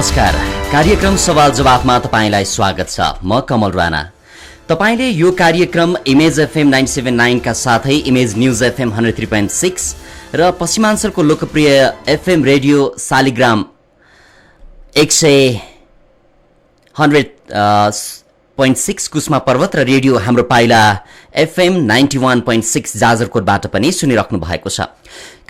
नमस्कार। कार्यक्रम सवाल जवाफमा तपाईंलाई स्वागत छ। म कमल राणा। तपाईंले यो कार्यक्रम इमेज एफएम 97.9 का साथै इमेज न्यूज एफएम 103.6 र पश्चिमाञ्चलको लोकप्रिय एफएम रेडियो शालिग्राम 100.6 कुस्मा पर्वत र रेडियो हाम्रो पाइला एफएम 91.6 जाजरकोटबाट पनि सुनिराख्नु भएको छ।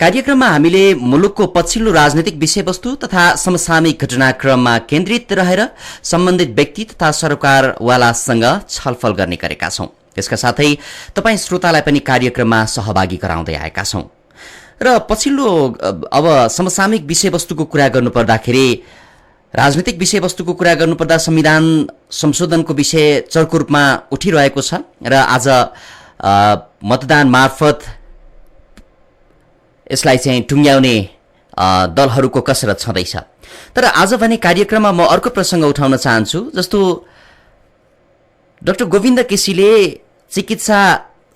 कार्यक्रममा हामीले मुलुकको पछिल्लो राजनीतिक विषयवस्तु तथा समसामयिक घटनाक्रममा केन्द्रित रहेर सम्बन्धित व्यक्ति तथा सरकारवालासँग छलफल गर्ने गरेका छौं। त्यसका साथै तपाई श्रोतालाई पनि कार्यक्रममा सहभागी गराउँदै आएका छौं। र पछिल्लो अब समसामयिक विषयवस्तुको कुरा गर्नुपर्दाखेरि राजनीतिक विषयवस्तुको कुरा गर्नुपर्दा संविधान संशोधनको विषय चर्को रूपमा उठिरहेको छ र आज मतदान मार्फत यसलाई चाहिँ टुङ्ग्याउने दलहरूको कसरत छँदैछ। तर आज भने कार्यक्रममा म अर्को प्रसंग उठाउन चाहन्छु। जस्तो डाक्टर गोविन्द केसीले चिकित्सा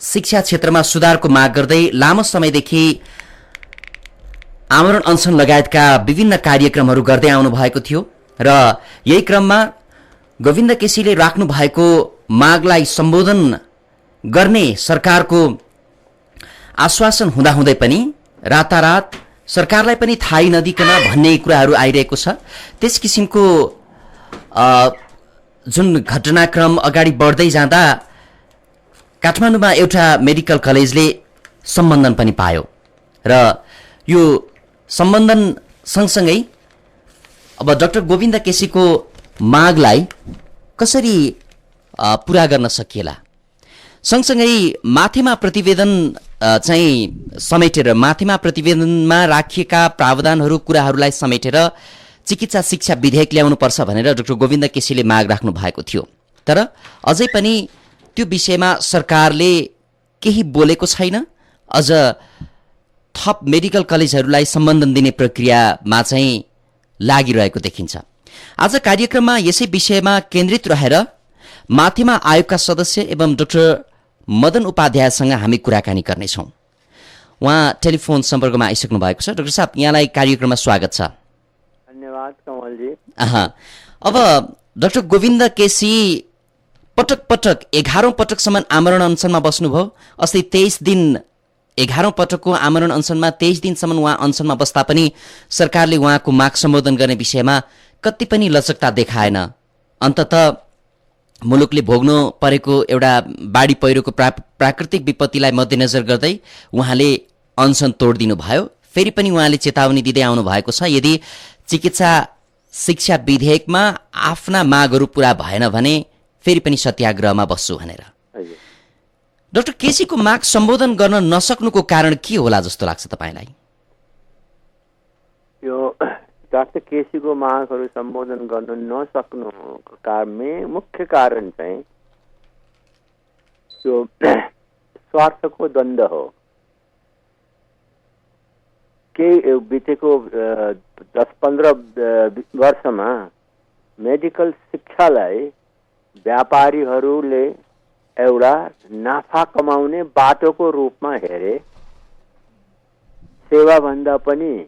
शिक्षा क्षेत्रमा सुधारको माग गर्दै लामो समयदेखि आमरण अनसन लगायतका विभिन्न कार्यक्रमहरू गर्दै आउनु भएको थियो र यही क्रममा गोविन्द केसीले राख्नु भएको मागलाई सम्बोधन गर्ने सरकारको आश्वासन हुँदाहुँदै पनि रातारात सरकारलाई पनि थाहै नदिकन भन्ने कुराहरू आइरहेको छ। त्यस किसिमको जुन घटनाक्रम अगाडि बढ्दै जाँदा काठमाडौँमा एउटा मेडिकल कलेजले सम्बन्धन पनि पायो र यो सम्बन्धन सँगसँगै अब डाक्टर गोविन्द केसीको मागलाई कसरी पूरा गर्न सकिएला, सँगसँगै माथिमा प्रतिवेदन चाहिँ समेटेर माथिमा प्रतिवेदनमा राखिएका प्रावधानहरू कुराहरूलाई समेटेर चिकित्सा शिक्षा विधेयक ल्याउनुपर्छ भनेर डाक्टर गोविन्द केसीले माग राख्नु भएको थियो। तर अझै पनि त्यो विषयमा सरकारले केही बोलेको छैन। अझ थप मेडिकल कलेजहरूलाई सम्बन्धन दिने प्रक्रियामा चाहिँ लागिरहेको देखिन्छ। आज कार्यक्रममा यसै विषयमा केन्द्रित रहेर माथिमा आयोगका सदस्य एवं डाक्टर मदन उपाध्यायसँग हामी कुराकानी गर्नेछौँ। उहाँ टेलिफोन सम्पर्कमा आइसक्नु भएको छ। डाक्टर साहब, यहाँलाई कार्यक्रममा स्वागत छ। धन्यवाद कमलजी। अब डाक्टर गोविन्द केसी पटक पटक 11औं पटकसम्म आमरण अनसनमा बस्नुभयो। अस्ति 23 दिन 11औं पटकको आमरण अनसनमा 23 दिनसम्म उहाँ अनसनमा बस्दा पनि सरकारले उहाँको माग सम्बोधन गर्ने विषयमा कति पनि लचकता देखाएन। अन्ततः मुलुकले भोग्नु परेको एउटा बाढी पहिरोको प्राकृतिक विपत्तिलाई मध्यनजर गर्दै उहाँले अनसन तोडिदिनु भयो। फेरि पनि उहाँले चेतावनी दिँदै आउनु भएको छ, यदि चिकित्सा शिक्षा विधेयकमा आफ्ना मागहरू पूरा भएन भने फेरि पनि सत्याग्रहमा बस्छु भनेर। डाक्टर केसीको माग सम्बोधन गर्न नसक्नुको कारण के होला जस्तो लाग्छ तपाईलाई? यो डाक्टर केसीको मागहरू सम्बोधन गर्न नसक्नुको मुख्य कारण चाहिँ यो स्वार्थको द्वन्द हो। केही बितेको 10-15 वर्षमा मेडिकल शिक्षालाई व्यापारीहरूले एउटा नाफा कमाउने बाटोको रूपमा हेरे, सेवा भन्दा पनि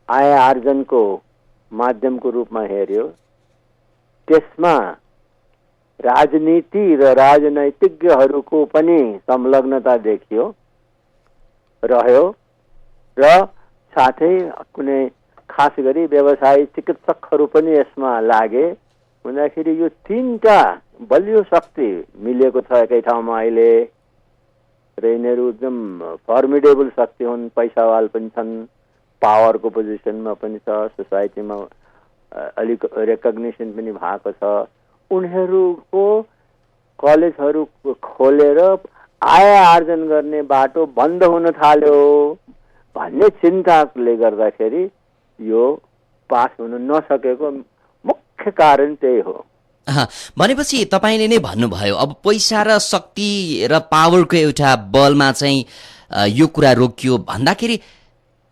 आय आर्जनको माध्यमको रूपमा हेर्यो। त्यसमा राजनीति र राजनैतिज्ञहरूको पनि संलग्नता देखियो रह्यो र साथै कुनै खास गरी व्यवसायी चिकित्सकहरू पनि यसमा लागे। हुँदाखेरि यो तीनटा बलियो शक्ति मिलेको छ एकै ठाउँमा अहिले र यिनीहरू एकदम फर्मिडेबल शक्ति हुन्। पैसावाल पनि छन्, पावरको पोजिसनमा पनि छ, सोसाइटीमा अलिक रेकग्निसन पनि भएको छ। उनीहरूको कलेजहरू खोलेर आय आर्जन गर्ने बाटो बन्द हुन थाल्यो भन्ने चिन्ताले गर्दाखेरि यो पास हुन नसकेको मुख्य कारण त्यही हो। भनेपछि तपाईले नै भन्नुभयो, अब पैसा र शक्ति र पावरको एउटा बलमा चाहिँ यो कुरा रोकियो भन्दाखेरि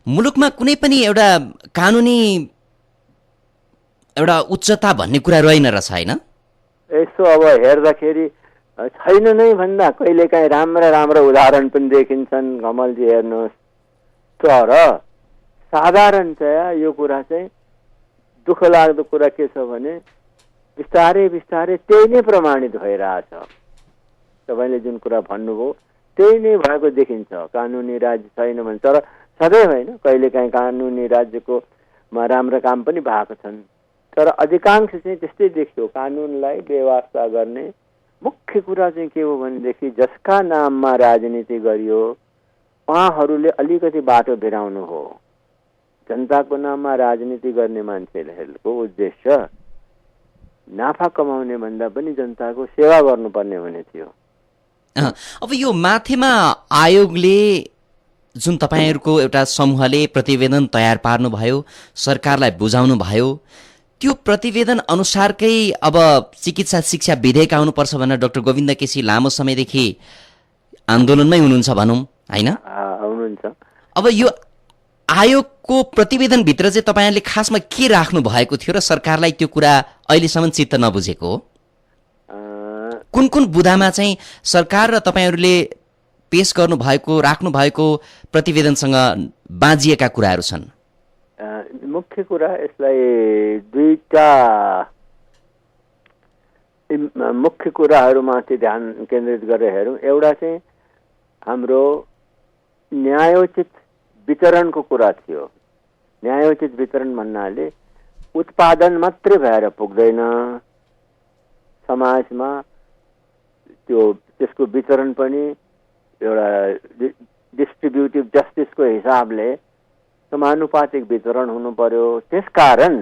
मुलुकमा कुनै पनि एउटा कानुनी एउटा उच्चता भन्ने कुरा रहेन रहेछ, होइन? यसो अब हेर्दाखेरि छैन नै भन्दा कहिलेकाहीँ राम्रा उदाहरण पनि देखिन्छन् कमलजी, हेर्नुहोस्। तर साधारणतया यो कुरा चाहिँ दुःख लाग्दो कुरा के छ भने बिस्तारै बिस्तारै त्यही नै प्रमाणित भइरहेछ। तपाईँले जुन कुरा भन्नुभयो त्यही नै भएको देखिन्छ। कानुनी राज्य छैन भने, तर सधैँ होइन, कहिलेकाहीँ कानुनी राज्यको राम्रा काम पनि भएको छन्, तर अधिकांश चाहिँ त्यस्तै देखियो। कानुनलाई बेवास्ता गर्ने मुख्य कुरा चाहिँ के हो भनेदेखि जसका नाममा राजनीति गरियो उहाँहरूले अलिकति बाटो बिराउनु हो। जनताको नाममा राजनीति गर्ने मान्छेहरूको उद्देश्य नाफा कमाउने भन्दा पनि जनताको सेवा गर्नुपर्ने हुने थियो। अब यो माथिमा आयोगले जुन तपाईँहरूको एउटा समूहले प्रतिवेदन तयार पार्नुभयो, सरकारलाई बुझाउनु भयो, त्यो प्रतिवेदन अनुसारकै अब चिकित्सा शिक्षा विधेयक आउनुपर्छ भनेर डाक्टर गोविन्द केसी लामो समयदेखि आन्दोलनमै हुनुहुन्छ भनौँ, होइन? हुनुहुन्छ। अब यो आयोगको प्रतिवेदनभित्र चाहिँ तपाईँहरूले खासमा के राख्नु भएको थियो र सरकारलाई त्यो कुरा अहिलेसम्म चित्त नबुझेको हो? कुन कुन बुँदामा चाहिँ सरकार र तपाईँहरूले पेश गर्नुभएको, राख्नु भएको प्रतिवेदनसँग बाँझिएका कुराहरू छन्? मुख्य कुरा यसलाई दुईटा मुख्य कुराहरूमाथि ध्यान केन्द्रित गरेर हेरौँ। एउटा चाहिँ हाम्रो न्यायोचित वितरणको कुरा थियो। न्यायोचित वितरण भन्नाले उत्पादन मात्रै भएर पुग्दैन, समाजमा त्यसको वितरण पनि एउटा डिस्ट्रिब्युटिभ जस्टिसको हिसाबले समानुपातिक वितरण हुनु पर्यो। त्यसकारण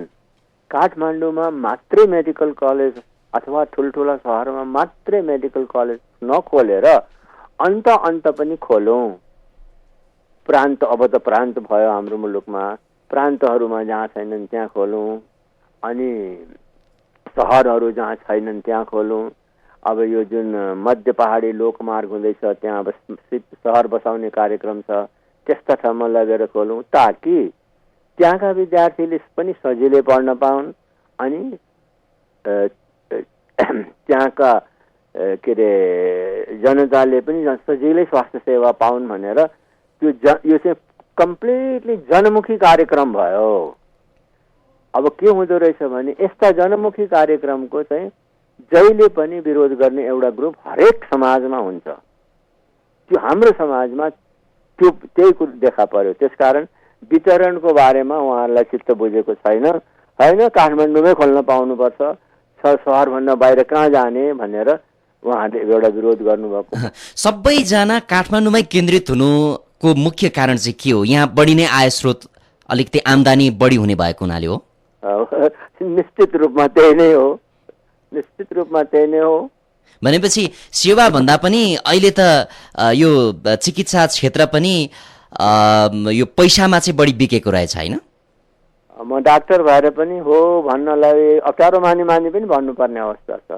काठमाडौँमा मात्रै मेडिकल कलेज अथवा ठुल्ठुला सहरमा मात्रै मेडिकल कलेज नखोलेर अन्त पनि खोलौँ। प्रान्त, अब त प्रान्त भयो हाम्रो मुलुकमा, प्रान्तहरूमा जहाँ छैनन् त्यहाँ खोलौँ, अनि सहरहरू जहाँ छैनन् त्यहाँ खोलौँ। अब यो जुन मध्य पहाडी लोकमार्ग हुँदैछ त्यहाँ सहर बसाउने कार्यक्रम छ, त्यस्ता ठाउँमा लगेर खोलौँ ताकि त्यहाँका विद्यार्थीले पनि सजिलै पढ्न पाउन् अनि त्यहाँका के अरे जनताले पनि सजिलै स्वास्थ्य सेवा पाउन् भनेर यो चाहिँ कम्प्लिटली जनमुखी कार्यक्रम भयो। अब के हुँदो रहेछ भने यस्ता जनमुखी कार्यक्रमको चाहिँ जहिले पनि विरोध गर्ने एउटा ग्रुप हरेक समाजमा हुन्छ। त्यो हाम्रो समाजमा त्यही कुरो देखा पर्यो। त्यसकारण वितरणको बारेमा उहाँहरूलाई चित्त बुझेको छैन। होइन, काठमाडौँमै खोल्न पाउनुपर्छ, सहरभन्दा बाहिर कहाँ जाने भनेर उहाँहरूले एउटा विरोध गर्नुभएको। सबैजना काठमाडौँमै केन्द्रित हुनुको मुख्य कारण चाहिँ के हो? यहाँ बढी नै आय स्रोत, अलिकति आम्दानी बढी हुने भएको हुनाले हो? निश्चित रूपमा त्यही नै हो, निश्चित रूपमा त्यही नै हो। भनेपछि सेवा भन्दा पनि अहिले त यो चिकित्सा क्षेत्र पनि यो पैसामा चाहिँ बढी बिकेको रहेछ, होइन? म डाक्टर भएर पनि हो भन्नलाई अप्ठ्यारो मानी पनि भन्नुपर्ने अवस्था छ।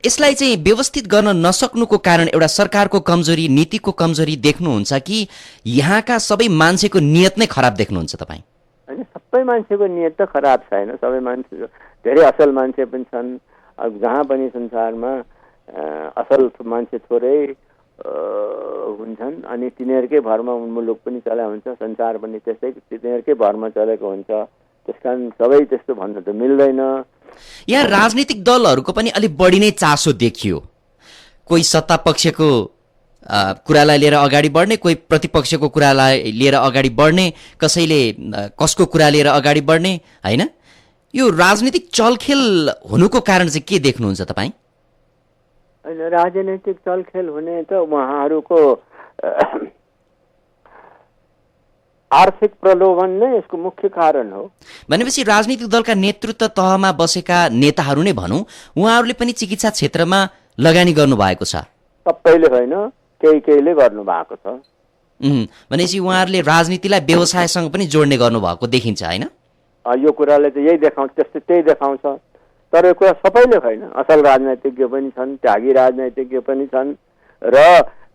यसलाई चाहिँ व्यवस्थित गर्न नसक्नुको कारण एउटा सरकारको कमजोरी, नीतिको कमजोरी देख्नुहुन्छ कि यहाँका सबै मान्छेको नियत नै खराब देख्नुहुन्छ तपाईँ? होइन, सबै मान्छेको नियत त खराब छैन। सबै मान्छे, धेरै असल मान्छे पनि छन्। अब जहाँ पनि संसारमा असल मान्छे थोरै हुन्छन् अनि तिनीहरूकै भरमा मुलुक पनि चला हुन्छ, संसार पनि त्यस्तै तिनीहरूकै भरमा चलेको हुन्छ। त्यसकारण सबै त्यस्तो भन्नु त मिल्दैन। यहाँ राजनीतिक दलहरूको पनि अलिक बढी नै चासो देखियो। कोही सत्ता पक्षको कुरालाई लिएर अगाडि बढ्ने, कोही प्रतिपक्षको कुरालाई लिएर अगाडि बढ्ने, कसैले कसको कुरा लिएर अगाडि बढ्ने, होइन? यो राजनीतिक चलखेल हुनुको कारण चाहिँ के देख्नुहुन्छ तपाईँ? राजनीतिक चलखेल हुने त उहाँहरूको आर्थिक प्रलोभन नै यसको मुख्य कारण हो। भनेपछि राजनीतिक दलका नेतृत्व तहमा बसेका नेताहरू नै भनौँ, उहाँहरूले पनि चिकित्सा क्षेत्रमा लगानी गर्नुभएको छ? सबैले होइन, केहीले गर्नु भएको छ। भनेपछि उहाँहरूले राजनीतिलाई व्यवसायसँग पनि जोड्ने गर्नुभएको देखिन्छ, होइन? यो कुराले त यही देखाउँछ, त्यही देखाउँछ। तर यो कुरा सबैले होइन, असल राजनीतिज्ञ पनि छन्, त्यागी राजनीतिज्ञ पनि छन् र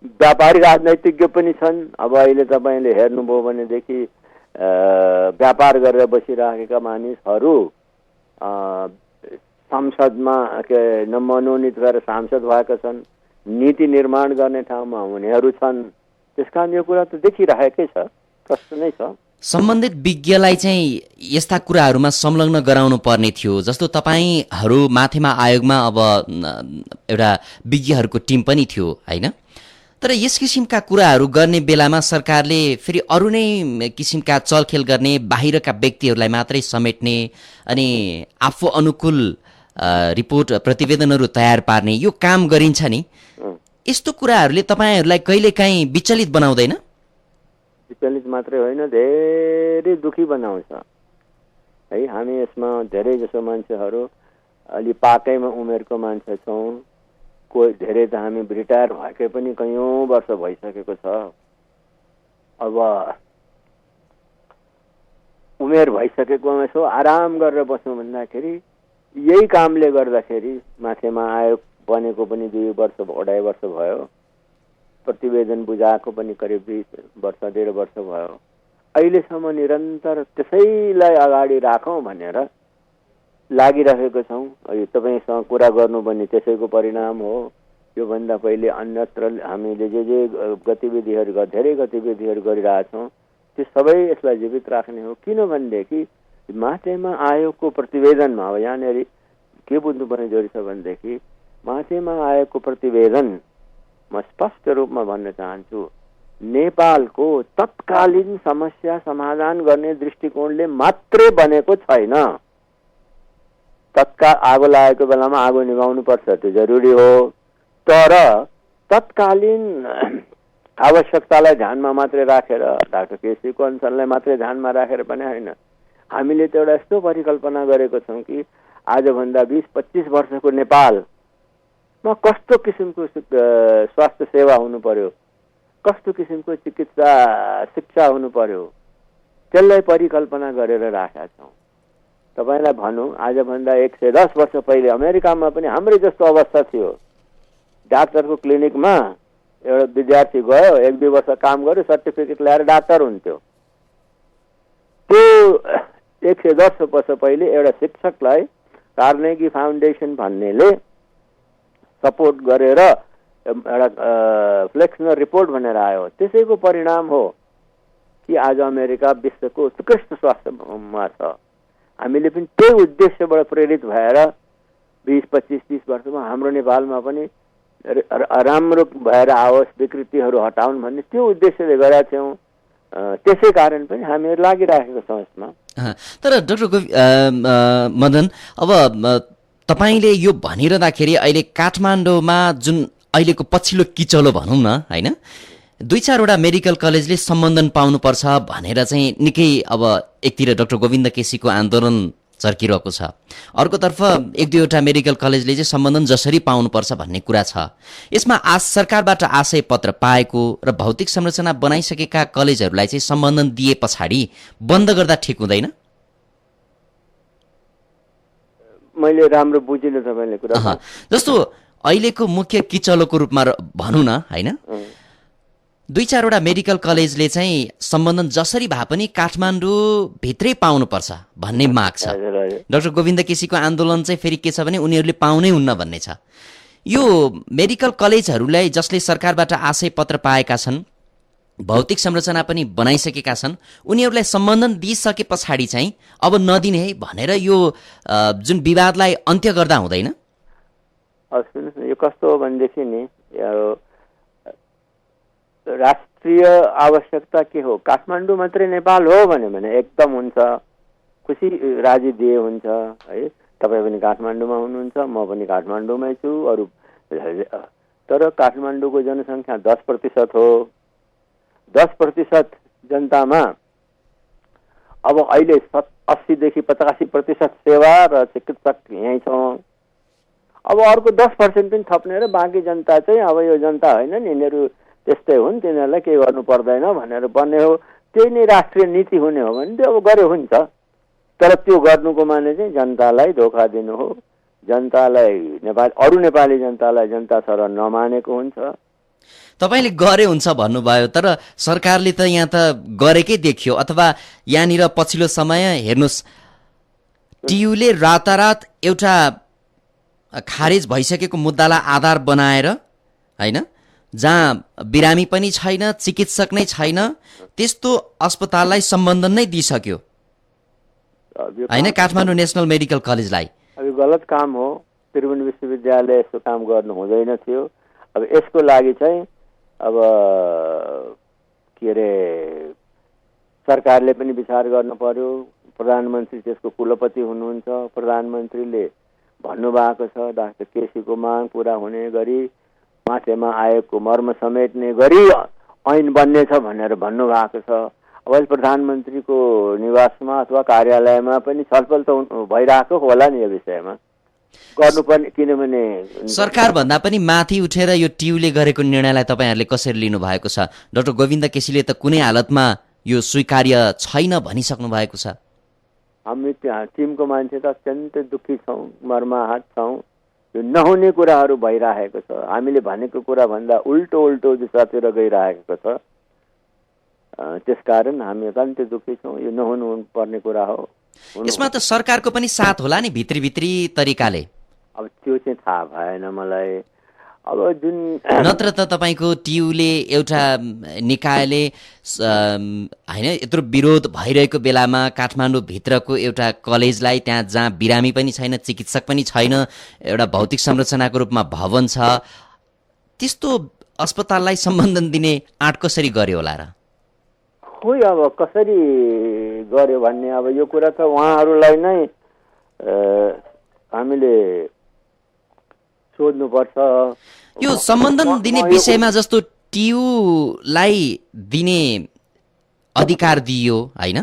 व्यापारी राजनीतिज्ञ पनि छन्। अब अहिले तपाईँले हेर्नुभयो भनेदेखि व्यापार गरेर बसिराखेका मानिसहरू संसदमा मनोनित गरेर सांसद भएका छन्, नीति निर्माण गर्ने ठाउँमा हुनेहरू छन्। त्यसकारण यो कुरा त देखिरहेकै छ, प्रश्न नै छ। सम्बन्धित विज्ञलाई चाहिँ यस्ता कुराहरूमा संलग्न गराउनु पर्ने थियो। जस्तो तपाईँहरू माथिमा आयोगमा अब एउटा विज्ञहरूको टिम पनि थियो होइन, तर यस किसिमका कुराहरू गर्ने बेलामा सरकारले फेरि अरू नै किसिमका चलखेल गर्ने, बाहिरका व्यक्तिहरूलाई मात्रै समेट्ने अनि आफू अनुकूल रिपोर्ट प्रतिवेदनहरू तयार पार्ने यो काम गरिन्छ नि। यस्तो कुराहरूले तपाईँहरूलाई कहिलेकाहीँ विचलित बनाउँदैन? विचलित मात्रै होइन, धेरै दुखी बनाउँछ है। हामी यसमा धेरै जसो मान्छेहरू अलि पाकैमा उमेरको मान्छे छौँ, कोही धेरै त हामी रिटायर भएकै पनि कैयौँ वर्ष भइसकेको छ। अब उमेर भइसकेकोमा यसो आराम गरेर बस्नु भन्दाखेरि यही कामले गर्दाखेरि माथिमा आयोग बनेको पनि 2 वर्ष 2.5 वर्ष भयो, प्रतिवेदन बुझाएको पनि करिब 20 वर्ष 1.5 वर्ष भयो। अहिलेसम्म निरन्तर त्यसैलाई अगाडि राखौँ भनेर लागिरहेको छौँ। यो तपाईँसँग कुरा गर्नु पनि त्यसैको परिणाम हो। योभन्दा पहिले अन्यत्र हामीले जे गतिविधिहरू धेरै गतिविधिहरू गरिरहेछौँ त्यो सबै यसलाई जीवित राख्ने हो। किनभनेदेखि माथिमा आयोगको प्रतिवेदनमा अब यहाँनिर के बुझ्नुपर्ने जरुरी छ भनेदेखि माथिमा आयोगको प्रतिवेदन म स्पष्ट रूपमा भन्न चाहन्छु, नेपालको तत्कालीन समस्या समाधान गर्ने दृष्टिकोणले मात्रै बनेको छैन। तत्काल आगो लागेको बेलामा आगो निभाउनु पर्छ, त्यो जरुरी हो, तर तत्कालीन आवश्यकतालाई ध्यानमा मात्रै राखेर डाक्टर केसीको अनसनलाई मात्रै ध्यानमा राखेर पनि होइन। हामीले त एउटा यस्तो परिकल्पना गरेको छौँ कि आजभन्दा 20-25 वर्षको नेपालमा कस्तो किसिमको स्वास्थ्य सेवा हुनु पर्यो, कस्तो किसिमको चिकित्सा शिक्षा हुनु पर्यो, त्यसलाई परिकल्पना गरेर राखेका छौँ। तपाईँलाई भनौँ, आजभन्दा 110 वर्ष पहिले अमेरिकामा पनि हाम्रै जस्तो अवस्था थियो। डाक्टरको क्लिनिकमा एउटा विद्यार्थी गयो, 1-2 वर्ष काम गर्यो, सर्टिफिकेट ल्याएर डाक्टर हुन्थ्यो। त्यो 110 वर्ष पहिले एउटा शिक्षकलाई कार्नेगी फाउन्डेसन भन्नेले सपोर्ट गरेर एउटा फ्लेक्सनर रिपोर्ट भनेर आयो। त्यसैको परिणाम हो कि आज अमेरिका विश्वको उत्कृष्ट स्वास्थ्यमा छ। हामीले पनि त्यही उद्देश्यबाट प्रेरित भएर 20-25-30 वर्षमा हाम्रो नेपालमा पनि राम्रो भएर आओस्, विकृतिहरू हटाउन् भन्ने त्यो उद्देश्यले गरेका थियौँ। त्यसै कारण पनि हामीहरू लागिराखेका छौँ यसमा। तर डाक्टर मदन, अब तपाईँले यो भनिरहँदाखेरि अहिले काठमाडौँमा जुन अहिलेको पछिल्लो किचलो भनौँ न होइन, 2-4वटा मेडिकल कलेजले सम्बन्धन पाउनुपर्छ भनेर चाहिँ निकै अब एकतिर डाक्टर गोविन्द केसीको आन्दोलन चर्किरहेको छ, अर्कोतर्फ 1-2वटा मेडिकल कलेजले चाहिँ सम्बन्धन जसरी पाउनुपर्छ भन्ने कुरा छ। यसमा सरकारबाट आशय पत्र पाएको र भौतिक संरचना बनाइसकेका कलेजहरूलाई चाहिँ सम्बन्धन दिए पछाडि बन्द गर्दा ठिक हुँदैन? मैले राम्रो बुझिनँ तपाईँले कुरा। जस्तो अहिलेको मुख्य किचलोको रूपमा भनौँ न होइन, 2-4वटा मेडिकल कलेजले चाहिँ सम्बन्धन जसरी भए पनि काठमाडौँ भित्रै पाउनुपर्छ भन्ने माग छ। डाक्टर गोविन्द केसीको आन्दोलन चाहिँ फेरि के छ भने उनीहरूले पाउनै हुन्न भन्ने छ। यो मेडिकल कलेजहरूलाई जसले सरकारबाट आशय पत्र पाएका छन्, भौतिक संरचना पनि बनाइसकेका छन्, उनीहरूलाई सम्बन्धन दिइसके पछाडि चाहिँ अब नदिने है भनेर यो जुन विवादलाई अन्त्य गर्दा हुँदैन? सुन्नुहोस् न, यो कस्तो हो भनेदेखि नि राष्ट्रिय आवश्यकता के हो? काठमाडौँ मात्रै नेपाल हो भने एकदम हुन्छ, खुसी राजी दिए हुन्छ है। तपाईँ पनि काठमाडौँमा हुनुहुन्छ, म पनि काठमाडौँमै छु, अरू तर काठमाडौँको जनसङ्ख्या 10% हो। 10% जनतामा अब अहिले 80देखि 85% सेवा र चिकित्सक यहीँ छौँ। अब अर्को 10% पनि थप्ने र बाँकी जनता चाहिँ अब यो जनता होइन नि, यिनीहरू त्यस्तै हुन्, तिनीहरूलाई के गर्नु पर्दैन भनेर बन्ने हो। त्यही नै राष्ट्रिय नीति हुने हो भने त्यो अब गरे हुन्छ, तर त्यो गर्नुको माने चाहिँ जनतालाई धोका दिनु हो। जनतालाई अरू नेपाली जनतालाई जनता सरह नमानेको हुन्छ। तपाईँले गरे हुन्छ भन्नुभयो, तर सरकारले त यहाँ त गरेकै देखियो। अथवा यहाँनिर पछिल्लो समय हेर्नुहोस्, टियुले रातारात एउटा खारेज भइसकेको मुद्दालाई आधार बनाएर होइन जहाँ बिरामी पनि छैन, चिकित्सक नै छैन, त्यस्तो अस्पताललाई सम्बन्धन नै दिइसक्यो होइन काठमाडौँ नेसनल मेडिकल कलेजलाई। अब यो गलत काम हो। त्रिभुवन विश्वविद्यालय यस्तो काम गर्नु हुँदैन थियो। अब यसको लागि चाहिँ अब के अरे सरकारले पनि विचार गर्नु पर्यो। प्रधानमन्त्री त्यसको कुलपति हुनुहुन्छ। प्रधानमन्त्रीले भन्नुभएको छ डाक्टर केसीको माग पुरा हुने गरी माथेमा आएको मर्म समेट्ने गरी ऐन बन्नेछ भनेर भन्नुभएको छ। अब प्रधानमन्त्रीको निवासमा अथवा कार्यालयमा पनि छलफल त भइरहेको होला नि यो विषयमा गर्नुपर्ने। किनभने सरकार भन्दा पनि माथि उठेर यो टियुले गरेको निर्णयलाई तपाईँहरूले कसरी लिनु भएको छ? डाक्टर गोविन्द केसीले त कुनै हालतमा यो स्वीकार्य छैन भनिसक्नु भएको छ। हामी त्यहाँ टिमको मान्छे त अत्यन्तै दुःखी छौँ, मर्माहत छौँ। यो नहुने कुराहरू भइरहेको छ। हामीले भनेको कुरा भन्दा उल्टो दिशातिर गइरहेको छ। त्यसकारण हामी अत्यन्तै दुःखी छौँ। यो नहुनु पर्ने कुरा हो। यसमा त सरकारको पनि साथ होला नि भित्री तरिकाले। अब त्यो चाहिँ थाहा भएन मलाई। अब जुन नत्र त तपाईँको टियुले एउटा निकायले होइन यत्रो विरोध भइरहेको बेलामा काठमाडौँ भित्रको एउटा कलेजलाई त्यहाँ जहाँ बिरामी पनि छैन, चिकित्सक पनि छैन, एउटा भौतिक संरचनाको रूपमा भवन छ, त्यस्तो अस्पताललाई सम्बन्धन दिने आँट कसरी गर्यो होला र? खोइ अब कसरी गर्यो भन्ने अब यो कुरा त उहाँहरूलाई नै हामीले सोध्नुपर्छ। यो सम्बन्धन दिने विषयमा जस्तो टियुलाई दिने अधिकार दियो होइन,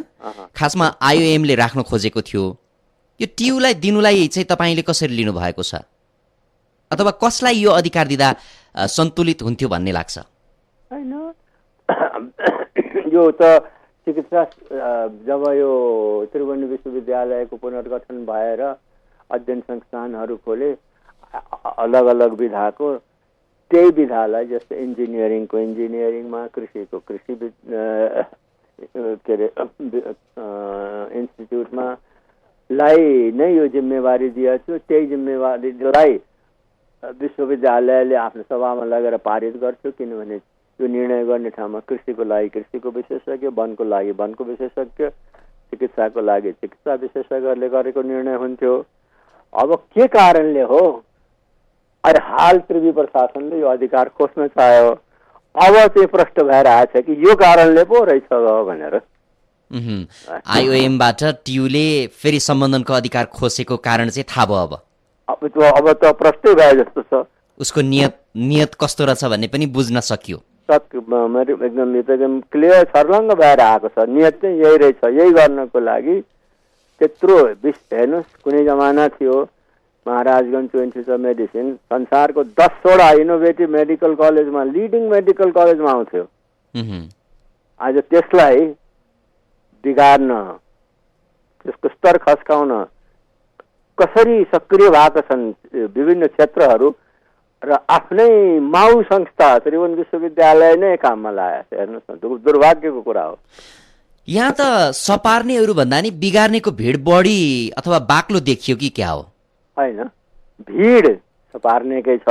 खासमा आइओएमले राख्न खोजेको थियो, यो टियुलाई दिनुलाई चाहिँ तपाईँले कसरी लिनु भएको छ? अथवा कसलाई यो अधिकार दिँदा सन्तुलित हुन्थ्यो भन्ने लाग्छ? होइन यो त चिकित्सा जब यो त्रिभुवन विश्वविद्यालयको पुनर्गठन भएर अध्ययन संस्थानहरू खोले अलग अलग विधाको, त्यही विधालाई जस्तो इन्जिनियरिङको इन्जिनियरिङमा, कृषिको कृषि के अरे इन्स्टिट्युटमा लाई नै यो जिम्मेवारी दिएको छु। त्यही जिम्मेवारीलाई विश्वविद्यालयले आफ्नो सभामा लगेर पारित गर्छु। किनभने यो निर्णय गर्ने ठाउँमा कृषिको लागि कृषिको विशेषज्ञ, वनको लागि वनको विशेषज्ञ, चिकित्साको लागि चिकित्सा विशेषज्ञहरूले गरेको निर्णय हुन्थ्यो। अब के कारणले हो अहिले हाल त्रिवी प्रशासनले यो अधिकार खोज्न चाह्यो? अब चाहिँ प्रश्न भएर आएछ कि यो कारणले पो रहेछ भनेर। आइओएमबाट टियुले फेरि सम्बन्धनको अधिकार खोसेको कारण चाहिँ थाहा भयो। अब त प्रश्नै भए जस्तो छ। उसको नियत कस्तो रहेछ भन्ने पनि बुझ्न सकियो। एकदम क्लियर छर्लङ्ग भएर आएको छ। नियत चाहिँ यही रहेछ। यही गर्नको लागि त्यत्रो हेर्नुहोस्, कुनै जमाना थियो महाराजगञ्ज इन्स्टिच्युट अफ मेडिसिन संसारको 10वटा इनोभेटिभ मेडिकल कलेजमा, लिडिङ मेडिकल कलेजमा आउँथ्यो। आज त्यसलाई बिगार्न, त्यसको स्तर खस्काउन कसरी सक्रिय भएका छन् विभिन्न क्षेत्रहरू र आफ्नै माउ संस्था त्रिभुवन विश्वविद्यालय नै काममा लगाएको छ। हेर्नुहोस् न, दुर्भाग्यको कुरा हो। यहाँ त सपार्नेहरू भन्दा नि बिगार्नेको भिड बढी अथवा बाक्लो देखियो कि क्या हो? होइन, भिड सपार्नेकै छ,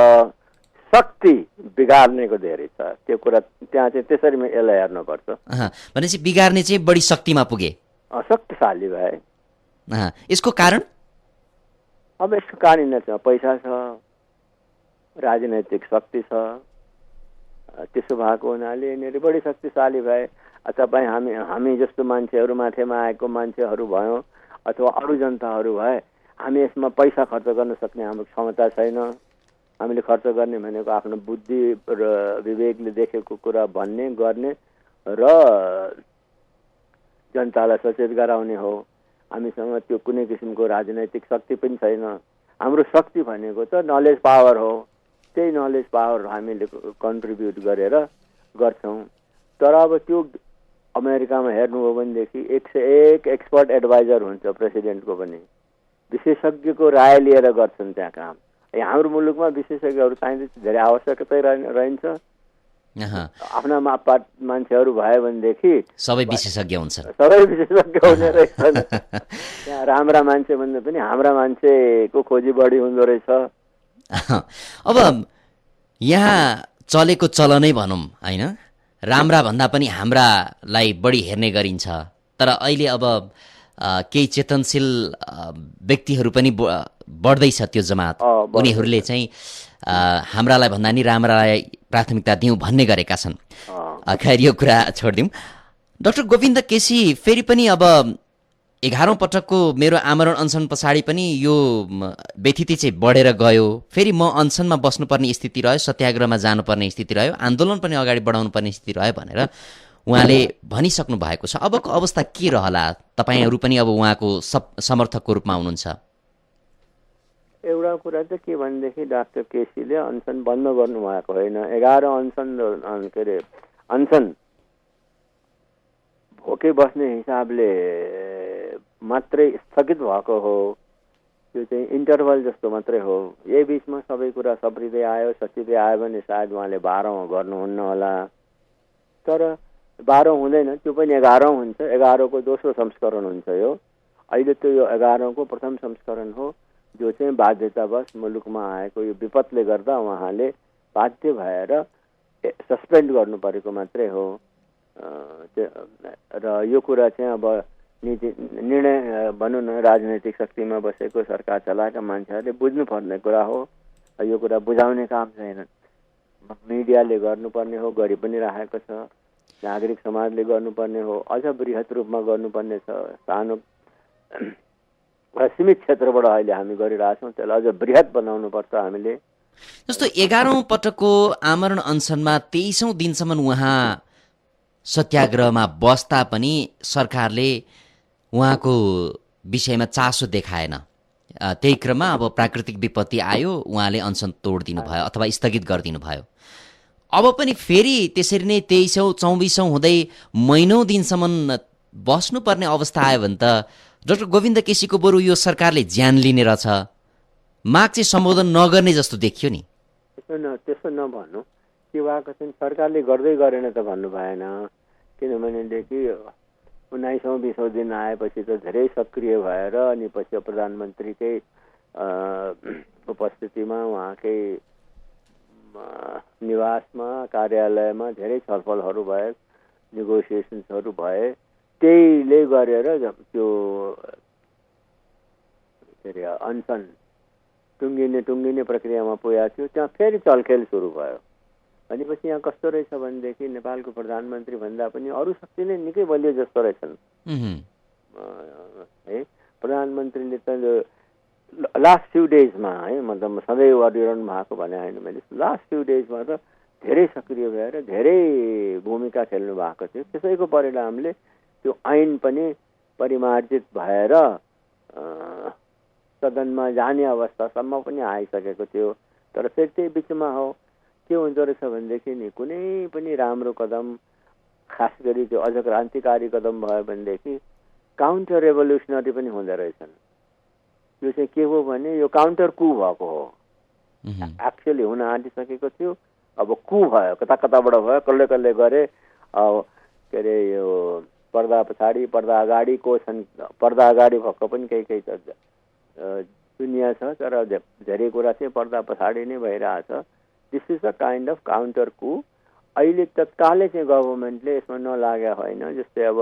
शक्ति बिगार्नेको धेरै छ। त्यो कुरा त्यहाँ चाहिँ त्यसरी यसलाई हेर्नुपर्छ। भनेपछि बिगार्ने चाहिँ बढी शक्तिमा पुगे, शक्तिशाली भए। यसको कारण? अब यसको कारण छ, पैसा छ, राजनैतिक शक्ति छ। त्यसो भएको हुनाले यिनीहरू बढी शक्तिशाली भए। तपाईँ हामी जस्तो मान्छेहरू, माथिमा आएको मान्छेहरू भयो अथवा अरू जनताहरू भए, हामी यसमा पैसा खर्च गर्न सक्ने हाम्रो क्षमता छैन। हामीले खर्च गर्ने भनेको आफ्नो बुद्धि र विवेकले देखेको कुरा भन्ने, गर्ने र जनतालाई सचेत गराउने हो। हामीसँग त्यो कुनै किसिमको राजनैतिक शक्ति पनि छैन। हाम्रो शक्ति भनेको त नलेज पावर हो। त्यही नलेज पावर हामीले कन्ट्रिब्युट गरेर गर्छौँ। तर अब त्यो अमेरिकामा हेर्नुभयो भनेदेखि 101 एक्सपर्ट एडभाइजर हुन्छ प्रेसिडेन्टको पनि, विशेषज्ञको राय लिएर गर्छन् त्यहाँ काम। हाम्रो मुलुकमा विशेषज्ञहरू चाहिन्छ, धेरै आवश्यकतै रहन्छ। आफ्ना मान्छेहरू भयो भनेदेखि सबै विशेषज्ञ हुन्छन्, सबै विशेषज्ञ हुने रहेछन्। त्यहाँ राम्रा मान्छे भन्दा पनि हाम्रा मान्छेको खोजी बढी हुँदो रहेछ। अब यहाँ चलेको चलनै भनौँ होइन, राम्रा भन्दा पनि हाम्रालाई बढी हेर्ने गरिन्छ। तर अहिले अब केही चेतनशील व्यक्तिहरू पनि बढ्दैछ त्यो जमात, उनीहरूले चाहिँ हाम्रालाई भन्दा नि राम्रालाई प्राथमिकता दिउँ भन्ने गरेका छन्। खैर यो कुरा छोडिदिउँ। डाक्टर गोविन्द केसी, फेरि पनि अब 11औं पटकको मेरो आमरण अनसन पछाडि पनि यो व्यथिति चाहिँ बढेर गयो। फेरि म अनसनमा बस्नुपर्ने स्थिति रह्यो, सत्याग्रहमा जानुपर्ने स्थिति रह्यो, आन्दोलन पनि अगाडि बढाउनु पर्ने स्थिति रह्यो भनेर उहाँले भनिसक्नु भएको छ। अबको अवस्था के रहला? तपाईँहरू पनि अब उहाँको समर्थकको रूपमा हुनुहुन्छ। एउटा कुरा चाहिँ के भनेदेखि डाक्टर केसीले अनसन बन्द गर्नुभएको होइन। 11 अनसन भोकै बस्ने हिसाबले मात्रै स्थगित भएको हो। त्यो चाहिँ इन्टरभल जस्तो मात्रै हो। यही बिचमा सबै कुरा सप्रिँदै आयो, सचिँदै आयो भने सायद उहाँले 12औं गर्नुहुन्न होला। तर 12औं हुँदैन, त्यो पनि 11औं हुन्छ। 11को दोस्रो संस्करण हुन्छ यो। अहिले त यो 11को प्रथम संस्करण हो, जो चाहिँ बाध्यतावश मुलुकमा आएको यो विपदले गर्दा उहाँले बाध्य भएर सस्पेन्ड गर्नु परेको मात्रै हो। र यो कुरा चाहिँ अब निर्णय भनौँ न, राजनैतिक शक्तिमा बसेको सरकार चलाएका मान्छेहरूले बुझ्नुपर्ने कुरा हो। यो कुरा बुझाउने काम छैन, मिडियाले गर्नुपर्ने हो, गरि पनि राखेको छ। नागरिक समाजले गर्नुपर्ने हो, अझ बृहत रूपमा गर्नुपर्ने छ। सानो सीमित क्षेत्रबाट अहिले हामी गरिरहेछौँ, त्यसलाई अझ बृहत बनाउनुपर्छ हामीले। जस्तो 11औं पटकको आमरण अनसनमा 23औं दिनसम्म उहाँ सत्याग्रहमा बस्दा पनि सरकारले उहाँको विषयमा चासो देखाएन। त्यही क्रममा अब प्राकृतिक विपत्ति आयो, उहाँले अनसन तोडिदिनु भयो अथवा स्थगित गरिदिनु भयो। अब पनि फेरि त्यसरी नै 23औं 24औं हुँदै महिनौं दिनसम्म बस्नुपर्ने अवस्था आयो भने त डाक्टर गोविन्द केसीको बरु यो सरकारले ज्यान लिने रहेछ, माग चाहिँ सम्बोधन नगर्ने जस्तो देखियो नि। त्यसो नभन्नु, के भएको चाहिँ सरकारले गर्दै गरेन त भन्नु भएन। किनभनेदेखि 19औं 20औं दिन आएपछि त धेरै सक्रिय भएर अनि पछि प्रधानमन्त्रीकै उपस्थितिमा उहाँकै निवासमा कार्यालयमा धेरै छलफलहरू भए, नेगोसिएसन्सहरू भए। त्यहीले गरेर त्यो के अरे अनसन टुङ्गिने प्रक्रियामा पुगेको थियो। त्यहाँ फेरि चलखेल सुरु भयो। अनि पछि यहाँ कस्तो रहेछ भनेदेखि नेपालको प्रधानमन्त्री भन्दा पनि अरू शक्ति नै निकै बलियो जस्तो रहेछन् है। प्रधानमन्त्रीले त लास्ट फ्यु डेजमा है, मतलब सधैँ गरिरहनु भएको भने होइन, मैले लास्ट फ्यु डेजमा त धेरै सक्रिय भएर धेरै भूमिका खेल्नु भएको थियो। त्यसैको परिणामले त्यो ऐन पनि परिमार्जित भएर सदनमा जाने अवस्थासम्म पनि आइसकेको थियो। तर फेरि त्यही बिचमा हो के हुँदो रहेछ भनेदेखि नि कुनै पनि राम्रो कदम, खास गरी त्यो अझ क्रान्तिकारी कदम भयो भनेदेखि काउन्टर रेभोल्युसनरी पनि हुँदो रहेछन्। यो चाहिँ के हो भने यो काउन्टर कु भएको हो। एक्चुअली हुन आँटिसकेको थियो, अब कु भयो, कता कताबाट भयो, कसले कसले गरे। के अरे यो पर्दा पछाडि पर्दा अगाडिको छन्, पर्दा अगाडि भएको पनि केही दुनियाँ छ, तर धेरै कुरा चाहिँ पर्दा पछाडि नै भइरहेछ। This is a kind of counter कु। अहिले तत्कालै चाहिँ गभर्मेन्टले यसमा नलागे होइन। जस्तै अब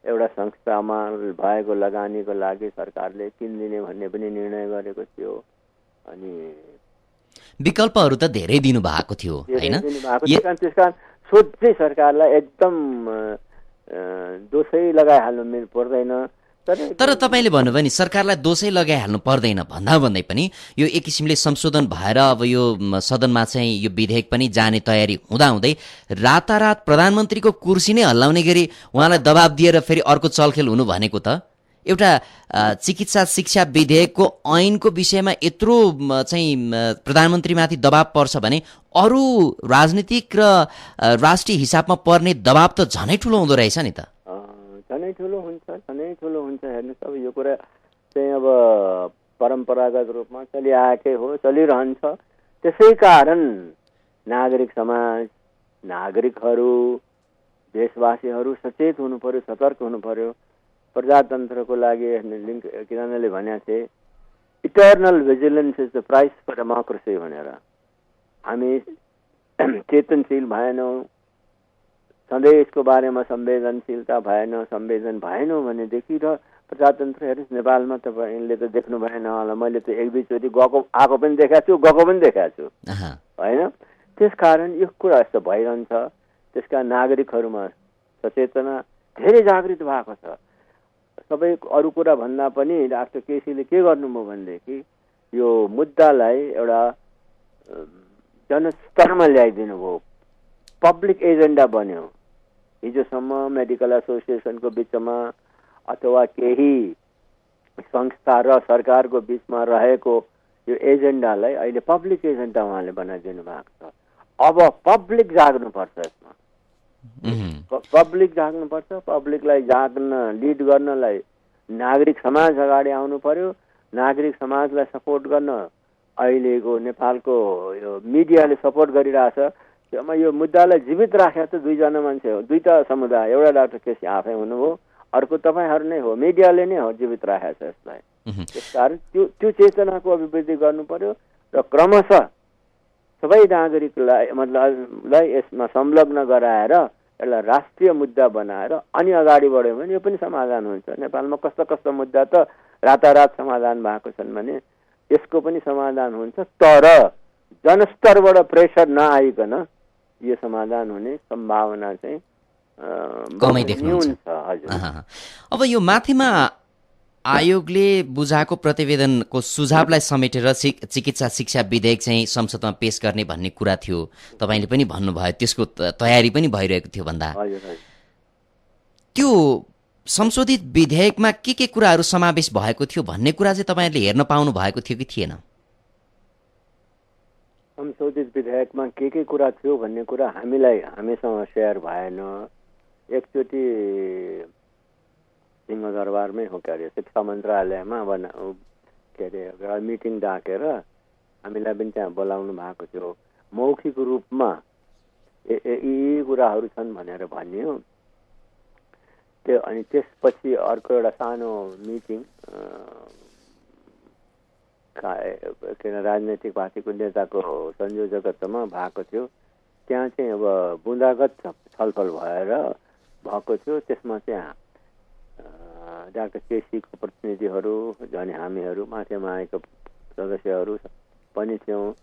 एउटा संस्थामा भएको लगानीको लागि सरकारले किनिदिने भन्ने पनि निर्णय गरेको थियो। अनि विकल्पहरू त धेरै दिनुभएको थियो होइन। त्यस कारण सोझै सरकारलाई एकदम दोषै लगाइहाल्नु पर्दैन। तर तपाईँले भन्नुभयो नि सरकारलाई दोषै लगाइहाल्नु पर्दैन भन्दा भन्दै पनि यो एक किसिमले संशोधन भएर अब यो सदनमा चाहिँ यो विधेयक पनि जाने तयारी हुँदाहुँदै रातारात प्रधानमन्त्रीको कुर्सी नै हल्लाउने गरी उहाँलाई दबाब दिएर फेरि अर्को चलखेल हुनु भनेको त एउटा चिकित्सा शिक्षा विधेयकको ऐनको विषयमा यत्रो चाहिँ प्रधानमन्त्रीमाथि दबाब पर्छ भने अरू राजनीतिक र राष्ट्रिय हिसाबमा पर्ने दबाब त झनै ठुलो हुँदो रहेछ नि त। झनै ठुलो हुन्छ। हेर्नुहोस्, अब यो कुरा चाहिँ अब परम्परागत रूपमा चलिआएकै हो, चलिरहन्छ। त्यसै कारण नागरिक समाज, नागरिकहरू, देशवासीहरू सचेत हुनु पर्यो, सतर्क हुनु पर्यो। प्रजातन्त्रको लागि किरणले भनेको थिए eternal vigilance is the price for democracy भनेर। हामी चेतनशील भएनौँ, सधैँ यसको बारेमा संवेदनशीलता संवेदन भएनौँ भनेदेखि र प्रजातन्त्र हेर्नुहोस् नेपालमा तपाईँले त देख्नु भएन होला, मैले त एक दुईचोटि आएको पनि देखाएको छु, गएको पनि देखाएको छु होइन। त्यसकारण यो कुरा यस्तो भइरहन्छ। त्यसका नागरिकहरूमा सचेतना धेरै जागृत भएको छ। सबै अरू कुरा भन्दा पनि डाक्टर केसीले के गर्नुभयो भनेदेखि यो मुद्दालाई एउटा जनस्तरमा ल्याइदिनु भयो, पब्लिक एजेन्डा बन्यो। हिजोसम्म मेडिकल एसोसिएसनको बिचमा अथवा केही संस्था र सरकारको बिचमा रहेको यो एजेन्डालाई अहिले पब्लिक एजेन्डा उहाँले बनाइदिनु भएको छ। अब पब्लिक जाग्नुपर्छ यसमा, पब्लिक जाग्नुपर्छ। पब्लिकलाई जाग्न लिड गर्नलाई नागरिक समाज अगाडि आउनु पर्यो। नागरिक समाजलाई सपोर्ट गर्न अहिलेको नेपालको यो मिडियाले सपोर्ट गरिरहेछ। यो मुद्दालाई जीवित राखेर त दुईजना मान्छे हो, दुईटा समुदाय, एउटा डाक्टर केसी आफै हुनुभयो, अर्को तपाईँहरू नै हो, मिडियाले नै हो जीवित राखेको छ यसलाई। त्यसकारण त्यो चेतनाको अभिवृद्धि गर्नु पर्यो र क्रमशः सबै नागरिकलाई यसमा संलग्न गराएर यसलाई राष्ट्रिय मुद्दा बनाएर अनि अगाडि बढ्यो भने यो पनि समाधान हुन्छ। नेपालमा कस्ता कस्ता मुद्दा त रातारात समाधान भएको छन् भने यसको पनि समाधान हुन्छ, तर जनस्तरबाट प्रेसर नआइकन यो समाधान हुने सम्भावना चाहिँ कमै देख्नुहुन्छ। अब यो माथिमा आयोगले बुझाएको प्रतिवेदनको सुझावलाई समेटेर चिकित्सा शिक्षा विधेयक चाहिँ संसदमा पेश गर्ने भन्ने कुरा थियो, तपाईँले पनि भन्नुभयो, त्यसको तयारी पनि भइरहेको थियो भन्दा त्यो संशोधित विधेयकमा के कुराहरू समावेश भएको थियो भन्ने कुरा चाहिँ तपाईँहरूले हेर्न पाउनु भएको थियो कि थिएन? संशोधित विधेयकमा के कुरा थियो भन्ने कुरा हामीसँग सेयर भएन। एकचोटि सिंहदरबारमै हो के अरे शिक्षा मन्त्रालयमा के अरे एउटा मिटिङ डाकेर हामीलाई पनि त्यहाँ बोलाउनु भएको थियो। मौखिक रूपमा यी कुराहरू छन् भनेर भनियो त्यो। अनि त्यसपछि अर्को एउटा सानो मिटिङ राजनैतिक पार्टीको नेताको संयोजकत्वमा भएको थियो। त्यहाँ चाहिँ अब बुँदागत छलफल भएर भएको थियो। त्यसमा चाहिँ डाक्टर केसीको प्रतिनिधिहरू, झन् हामीहरू माथिमा आएको सदस्यहरू पनि थियौँ।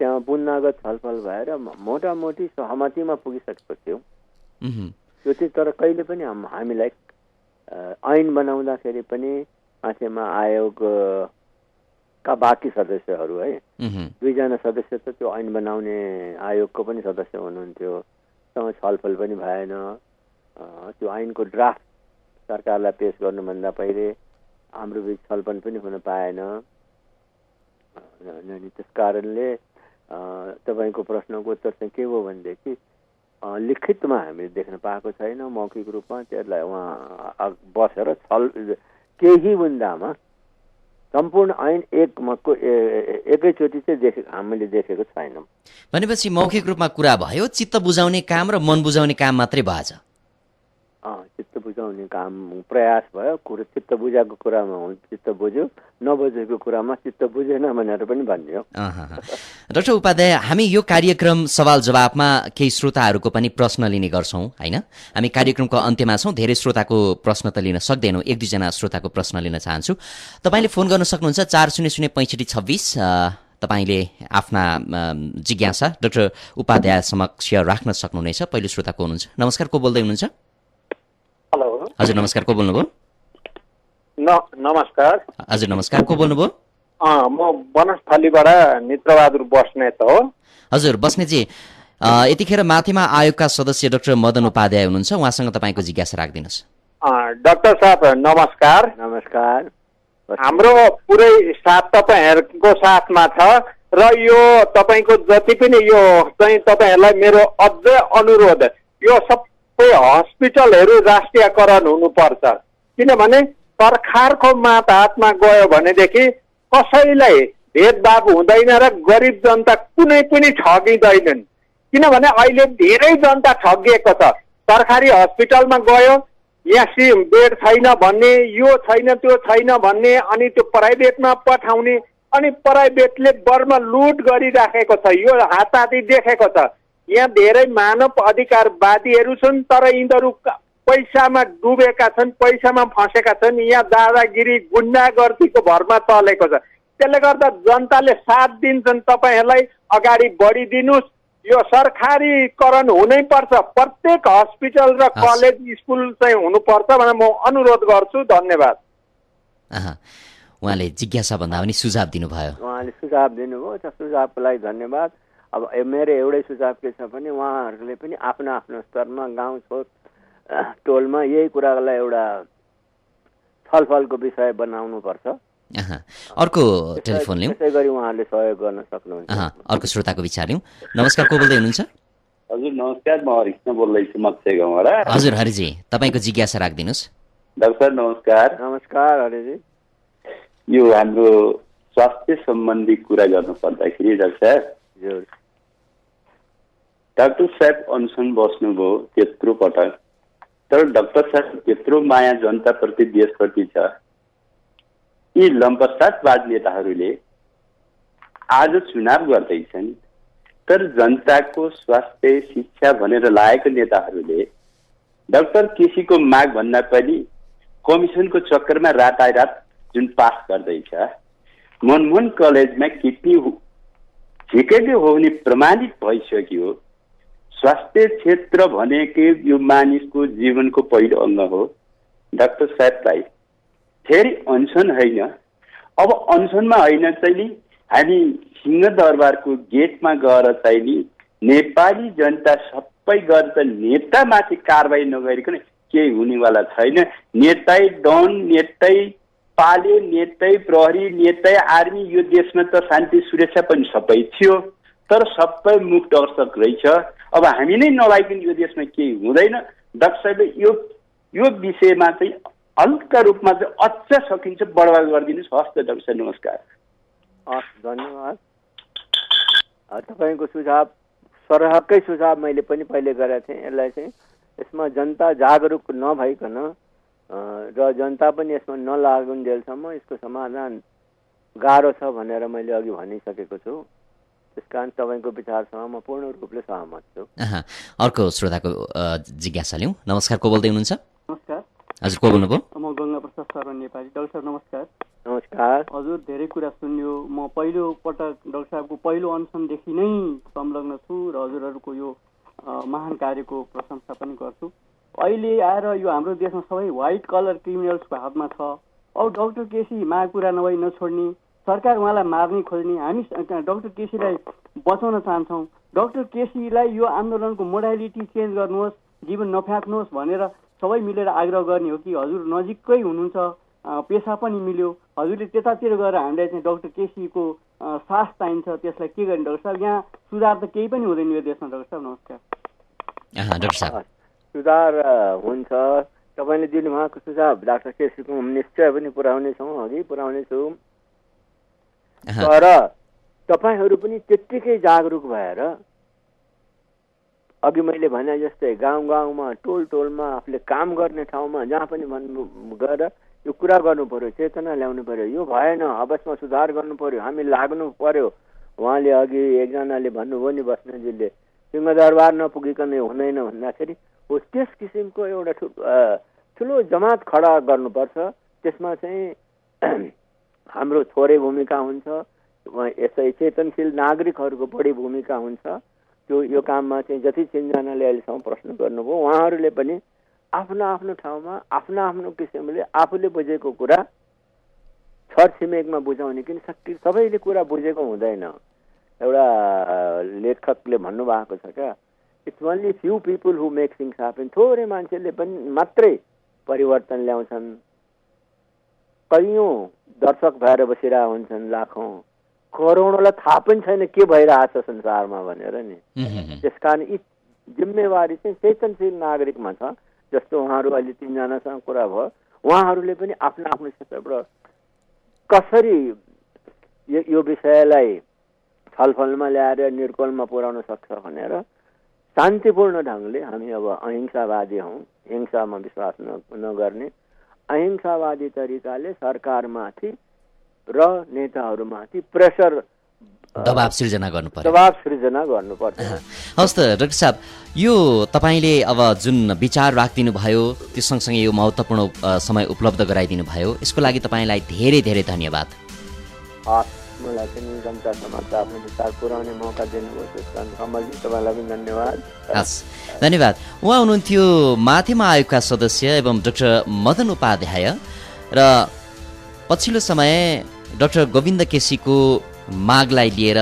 त्यहाँ बुँदागत छलफल भएर मोटामोटी सहमतिमा पुगिसकेको थियौँ त्यो चाहिँ। तर कहिले पनि हामीलाई ऐन बनाउँदाखेरि पनि माथिमा आयोगका बाँकी सदस्यहरू है, दुईजना सदस्य त त्यो ऐन बनाउने आयोगको पनि सदस्य हुनुहुन्थ्यो, सँग छलफल पनि भएन। त्यो ऐनको ड्राफ्ट सरकारलाई पेश गर्नुभन्दा पहिले हाम्रो बिच छलफल पनि हुन पाएन। त्यस कारणले तपाईँको प्रश्नको उत्तर चाहिँ के हो भनेदेखि लिखितमा हामीले देख्न पाएको छैन, मौखिक रूपमा त्यसलाई उहाँ बसेर केही मुद्दामा सम्पूर्ण ऐन एकैचोटि चाहिँ हामीले देखेको छैनौँ। भनेपछि मौखिक रूपमा कुरा भयो, चित्त बुझाउने काम र मन बुझाउने काम मात्रै भएछ। चित्त बुझाउने काम प्रयास भयो। चित्त बुझाएको कुरामा चित्त बुझ्यो, नबुझेको कुरामा चित्त बुझेन भनेर पनि भनियो। डाक्टर उपाध्याय, हामी यो कार्यक्रम सवाल जवाफमा केही श्रोताहरूको पनि प्रश्न लिने गर्छौँ होइन। हामी कार्यक्रमको अन्त्यमा छौँ, धेरै श्रोताको प्रश्न त लिन सक्दैनौँ, एक दुईजना श्रोताको प्रश्न लिन चाहन्छु। तपाईँले फोन गर्न सक्नुहुन्छ 4006526। तपाईँले आफ्ना जिज्ञासा डाक्टर उपाध्याय समक्ष राख्न सक्नुहुनेछ। पहिलो श्रोता को हुनुहुन्छ? नमस्कार, को बोल्दै हुनुहुन्छ? हेलो, हजुर नमस्कार, को बोल्नुभयो? नमस्कार। हजुर नमस्कार, को बोल्नुभयो? म वनस्थलीबाट मित्रबहादुर बस्नेत हो। हजुर बस्नेतजी, यतिखेर माथिमा आयोगका सदस्य डाक्टर मदन उपाध्याय हुनुहुन्छ, उहाँसँग तपाईँको जिज्ञासा राखिदिनुहोस्। डाक्टर साहब नमस्कार। नमस्कार। हाम्रो पुरै साथ तपाईँहरूको साथमा छ र यो तपाईँको जति पनि यो चाहिँ तपाईँहरूलाई मेरो अझै अनुरोध, यो सबै हस्पिटलहरू राष्ट्रियकरण हुनुपर्छ। किनभने सरकारको हातमा गयो भनेदेखि कसैलाई भेदभाव हुँदैन र गरिब जनता कुनै पनि ठगिँदैनन्। किनभने अहिले धेरै जनता ठगिएको छ। सरकारी हस्पिटलमा गयो, यहाँ बेड छैन भन्ने, यो छैन त्यो छैन भन्ने, अनि त्यो प्राइभेटमा पठाउने, अनि प्राइभेटले बरमा लुट गरिराखेको छ। यो हातहाती देखेको छ। यहाँ धेरै मानव अधिकारवादीहरू छन्, तर यिनीहरू पैसामा डुबेका छन्, पैसामा फँसेका छन्। यहाँ दादागिरी गुन्डागर्दीको भरमा चलेको छ। त्यसले गर्दा जनताले साथ दिन्छन्। तपाईँहरूलाई अगाडि बढिदिनुहोस्। यो सरकारीकरण हुनैपर्छ। प्रत्येक हस्पिटल र कलेज स्कुल चाहिँ हुनुपर्छ भनेर म अनुरोध गर्छु। धन्यवाद। उहाँले जिज्ञासा भन्दा पनि सुझाव दिनुभयो। उहाँले सुझाव दिनुभयो, त्यो सुझावको लागि धन्यवाद। अब मेरो एउटै सुझाव के छ भने उहाँहरूले पनि आफ्नो आफ्नो स्तरमा गाउँ छोट टोलमा यही कुरालाई एउटा छलफलको विषय बनाउनुपर्छ। अर्को टेलिफोन लिउँ। त्यसै गरी उहाँहरूले सहयोग गर्न सक्नुहुन्छ। अर्को श्रोताको विचार लिउँ। नमस्कार, को बोल्दै हुनुहुन्छ? हजुर नमस्कार, म हरिकृष्ण बोल्दैछु मत्स्य गाउँबाट। हजुर हरिजी, तपाईँको जिज्ञासा राखिदिनुहोस्। डाक्टर नमस्कार। नमस्कार हरिजी। यो हाम्रो स्वास्थ्य सम्बन्धी कुरा गर्नु पर्दाखेरि डाक्टर साहेब अनसन बस्नुभयो त्यत्रो पटक, तर डाक्टर साहेब त्यत्रो माया जनताप्रति देशप्रति छ। यी लम्पसादवाद नेताहरूले आज चुनाव गर्दैछन्, तर जनताको स्वास्थ्य शिक्षा भनेर लागेको नेताहरूले डाक्टर केसीको माग भन्दा पनि कमिसनको चक्करमा रातारात जुन पास गर्दैछ, मनमोहन कलेजमा किडनी झिकेको हो भने प्रमाणित भइसक्यो। स्वास्थ्य क्षेत्र भनेको यो मानिसको जीवनको पहिलो अङ्ग हो। डाक्टर साहेबलाई फेरि अनसन होइन, अब अनसनमा होइन चाहिँ हामी सिंहदरबारको गेटमा गएर चाहिँ नेपाली जनता सबै गरेर नेतामाथि कारबाही नगरिकन केही हुनेवाला छैन। नेतै डन, नेतै पाले, नेतै प्रहरी, नेतै आर्मी, यो देशमा त शान्ति सुरक्षा पनि सबै थियो, तर सबै मुख दर्शक रहेछ। अब हामी नै नलाइकन यो देशमा केही हुँदैन। डाक्टर साहबले यो विषयमा चाहिँ हल्का रूपमा चाहिँ अझ सकिन्छ बढावा गरिदिनुहोस्। हस् त डाक्टर साहब, नमस्कार। हस्, धन्यवाद। तपाईँको सुझाव सरहकै सुझाव मैले पनि पहिले गरेको थिएँ। यसलाई चाहिँ यसमा जनता जागरुक नभइकन र जनता पनि यसमा नलागुन्जेलसम्म यसको समाधान गाह्रो छ भनेर मैले अघि भनिसकेको छु। त्यसकारण तपाईँको विचारसँग म पूर्ण रूपले सहमत छु। अर्को श्रोताको जिज्ञासा लिउँ। नमस्कार, को बोल्दै हुनुहुन्छ? नमस्कार। हजुर, को बोल्नुभयो? म गङ्गा प्रसाद शर्मा नेपाली। डाक्टर साहब नमस्कार। नमस्कार। हजुर धेरै कुरा सुन्यो। म पहिलो पटक डाक्टर साहबको पहिलो अनसनदेखि नै संलग्न छु र हजुरहरूको यो महान कार्यको प्रशंसा पनि गर्छु। अहिले आएर यो हाम्रो देशमा सबै व्हाइट कलर क्रिमिनल्सको हातमा छ। अब डाक्टर केसी माग पुरा नभई नछोड्ने, सरकार उहाँलाई मार्ने खोज्ने, हामी डाक्टर केसीलाई बचाउन चाहन्छौँ। डाक्टर केसीलाई यो आन्दोलनको मोडालिटी चेन्ज गर्नुहोस्, जीवन नफ्याँक्नुहोस् भनेर सबै मिलेर आग्रह गर्ने हो कि हजुर नजिकै हुनुहुन्छ, पेसा पनि मिल्यो, हजुरले त्यतातिर गएर हामीलाई चाहिँ डाक्टर केसीको साथ चाहिन्छ, त्यसलाई के गर्ने डाक्टर साहब? यहाँ सुधार त केही पनि हुँदैन यो देशमा। डाक्टर साहब नमस्कार। डाक्टर साहब, सुधार हुन्छ। तपाईँले दिनुभएको सुझाव डाक्टर केसीको निश्चय पनि पुर्याउनेछौँ, अघि पुर्याउनेछु। तर तपाईँहरू पनि त्यत्तिकै जागरुक भएर अघि मैले भने जस्तै गाउँ गाउँमा, टोल टोलमा, आफूले काम गर्ने ठाउँमा जहाँ पनि गएर यो कुरा गर्नु पर्यो, चेतना ल्याउनु पर्यो। यो भएन, अवश्यमा सुधार गर्नु पर्यो, हामी लाग्नु पर्यो। उहाँले अघि एकजनाले भन्नुभयो नि, बस्नेजीले, सिंहदरबार नपुगिकन हुँदैन भन्दाखेरि हो त्यस किसिमको एउटा ठुलो जमात खडा गर्नुपर्छ। त्यसमा चाहिँ हाम्रो थोरै भूमिका हुन्छ, यसै चेतनशील नागरिकहरूको बढी भूमिका हुन्छ। त्यो यो काममा चाहिँ जति तिनजनाले अहिलेसम्म प्रश्न गर्नुभयो उहाँहरूले पनि आफ्नो आफ्नो ठाउँमा आफ्नो आफ्नो किसिमले आफूले बुझेको कुरा छरछिमेकमा बुझाउने, किन सबैले कुरा बुझेको हुँदैन। एउटा लेखकले भन्नुभएको छ क्या, it's only few people who make things happen. थोरै मान्छेले पनि मात्रै परिवर्तन ल्याउँछन्। कैयौँ दर्शक भएर बसिरहेका हुन्छन्, लाखौँ करोडौँलाई थाहा पनि छैन के भइरहेछ संसारमा भनेर नि। त्यसकारण यी जिम्मेवारी चाहिँ चेतनशील नागरिकमा छ। जस्तो उहाँहरू अहिले तिनजनासँग कुरा भयो, उहाँहरूले पनि आफ्नो आफ्नो क्षेत्रबाट कसरी यो विषयलाई छलफलमा ल्याएर निर्कोलमा पुर्याउन सक्छ भनेर शान्तिपूर्ण ढङ्गले, हामी अब अहिंसावादी हौँ, हिंसामा विश्वास नगर्ने, अहिंसावादी तरिकाले सरकारमाथि र नेताहरूमाथि प्रेसर दबाब सिर्जना गर्नु पर्यो। दबाब सृजना गर्नुपर्छ। हवस् त डाक्टर साहब, यो तपाईँले अब जुन विचार राखिदिनु भयो त्यो सँगसँगै यो महत्त्वपूर्ण समय उपलब्ध गराइदिनु भयो, यसको लागि तपाईँलाई धेरै धेरै धन्यवाद। मलाई पनि जनता समाजमा आफ्नो विचार पुर्याउने मौका दिनुभयो त्यसमा कमलजी तपाईँलाई पनि धन्यवाद। हस्, धन्यवाद। उहाँ हुनुहुन्थ्यो माथिमा आयोगका सदस्य एवं डाक्टर मदन उपाध्याय र पछिल्लो समय डाक्टर गोविन्द केसीको मागलाई लिएर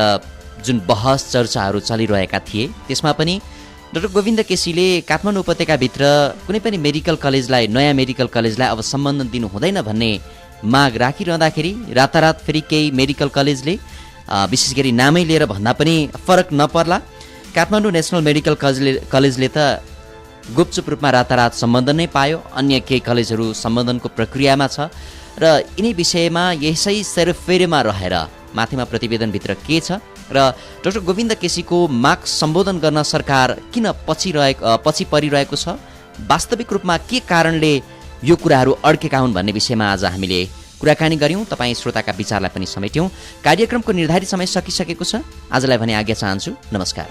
जुन बहस चर्चाहरू चलिरहेका थिए त्यसमा पनि डाक्टर गोविन्द केसीले काठमाडौँ उपत्यकाभित्र कुनै पनि मेडिकल कलेजलाई, नयाँ मेडिकल कलेजलाई अब सम्बन्धन दिनु हुँदैन भन्ने माग राखिरहँदाखेरि रातारात फेरि केही मेडिकल कलेजले विशेष गरी नामै लिएर भन्दा पनि फरक नपर्ला, काठमाडौँ नेसनल मेडिकल कलेजले त गुपचुप रूपमा रातारात सम्बन्धन नै पायो, अन्य केही कलेजहरू सम्बन्धनको प्रक्रियामा छ र यिनै विषयमा यसै सेरोफेरोमा रहेर माथिमा प्रतिवेदनभित्र के छ र डाक्टर गोविन्द केसीको माग सम्बोधन गर्न सरकार किन पछि परिरहेको छ, वास्तविक रूपमा के कारणले यो कुराहरू अड्केका हुन् भन्ने विषयमा आज हामीले कुराकानी गऱ्यौँ। तपाईँ श्रोताका विचारलाई पनि समेट्यौँ। कार्यक्रमको निर्धारित समय सकिसकेको छ। आजलाई भने आज्ञा चाहन्छु। नमस्कार।